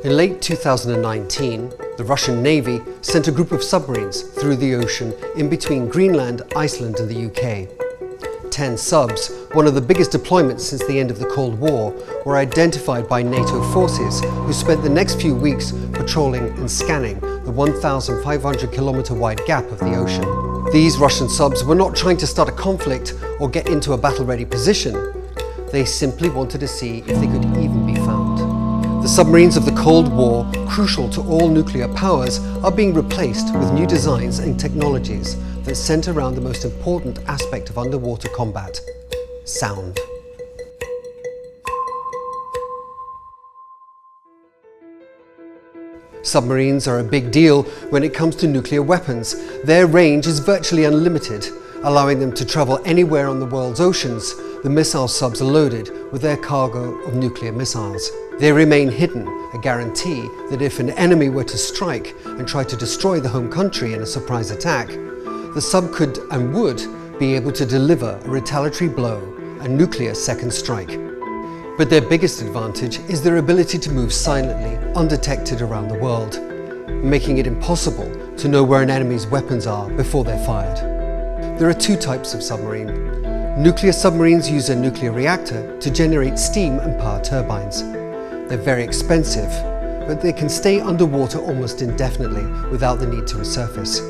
In late 2019, the Russian Navy sent a group of submarines through the ocean in between Greenland, Iceland and the UK. 10 subs, one of the biggest deployments since the end of the Cold War, were identified by NATO forces who spent the next few weeks patrolling and scanning the 1,500 kilometre wide gap of the ocean. These Russian subs were not trying to start a conflict or get into a battle-ready position. They simply wanted to see if they could even be found. The submarines of the Cold War, crucial to all nuclear powers, are being replaced with new designs and technologies that centre around the most important aspect of underwater combat: sound. Submarines are a big deal when it comes to nuclear weapons. Their range is virtually unlimited, allowing them to travel anywhere on the world's oceans. The missile subs are loaded with their cargo of nuclear missiles. They remain hidden, a guarantee that if an enemy were to strike and try to destroy the home country in a surprise attack, the sub could and would be able to deliver a retaliatory blow, a nuclear second strike. But their biggest advantage is their ability to move silently, undetected around the world, making it impossible to know where an enemy's weapons are before they're fired. There are two types of submarine. Nuclear submarines use a nuclear reactor to generate steam and power turbines. They're very expensive, but they can stay underwater almost indefinitely without the need to resurface.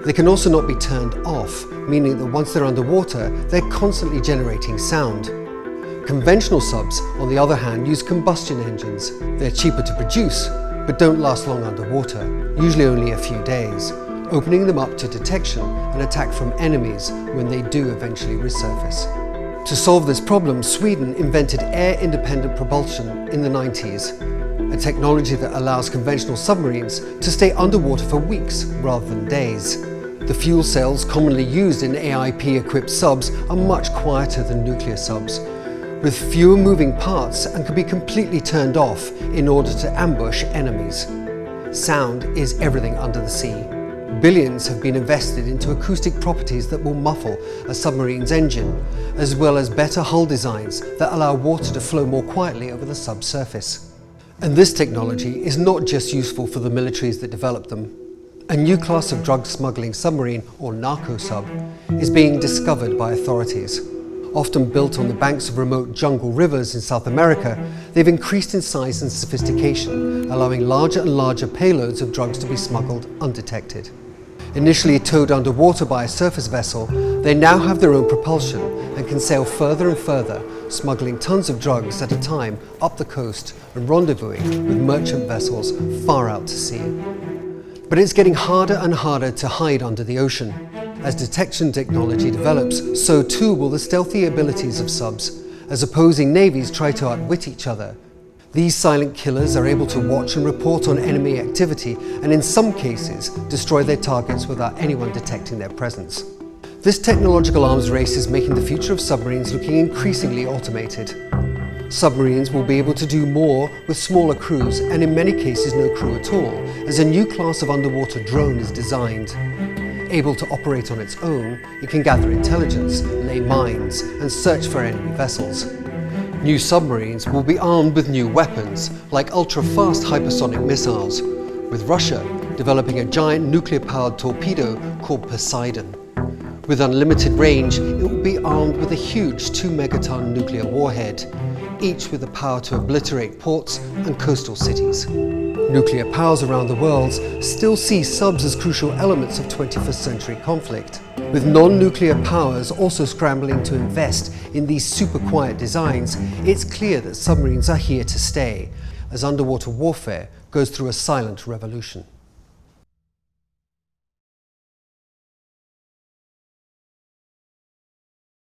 They can also not be turned off, meaning that once they're underwater, they're constantly generating sound. Conventional subs, on the other hand, use combustion engines. They're cheaper to produce, but don't last long underwater, usually only a few days, opening them up to detection and attack from enemies when they do eventually resurface. To solve this problem, Sweden invented air-independent propulsion in the 90s, a technology that allows conventional submarines to stay underwater for weeks rather than days. The fuel cells commonly used in AIP-equipped subs are much quieter than nuclear subs, with fewer moving parts, and can be completely turned off in order to ambush enemies. Sound is everything under the sea. Billions have been invested into acoustic properties that will muffle a submarine's engine, as well as better hull designs that allow water to flow more quietly over the subsurface. And this technology is not just useful for the militaries that develop them. A new class of drug-smuggling submarine, or narco sub, is being discovered by authorities. Often built on the banks of remote jungle rivers in South America, they've increased in size and sophistication, allowing larger and larger payloads of drugs to be smuggled undetected. Initially towed underwater by a surface vessel, they now have their own propulsion and can sail further and further, smuggling tons of drugs at a time up the coast and rendezvousing with merchant vessels far out to sea. But it's getting harder and harder to hide under the ocean. As detection technology develops, so too will the stealthy abilities of subs, as opposing navies try to outwit each other. These silent killers are able to watch and report on enemy activity, and in some cases destroy their targets without anyone detecting their presence. This technological arms race is making the future of submarines looking increasingly automated. Submarines will be able to do more with smaller crews, and in many cases no crew at all, as a new class of underwater drone is designed. Able to operate on its own, it can gather intelligence, lay mines, and search for enemy vessels. New submarines will be armed with new weapons, like ultra-fast hypersonic missiles, with Russia developing a giant nuclear-powered torpedo called Poseidon. With unlimited range, it will be armed with a huge 2 megaton nuclear warhead, each with the power to obliterate ports and coastal cities. Nuclear powers around the world still see subs as crucial elements of 21st century conflict, with non-nuclear powers also scrambling to invest in these super quiet designs. It's clear that submarines are here to stay, as underwater warfare goes through a silent revolution.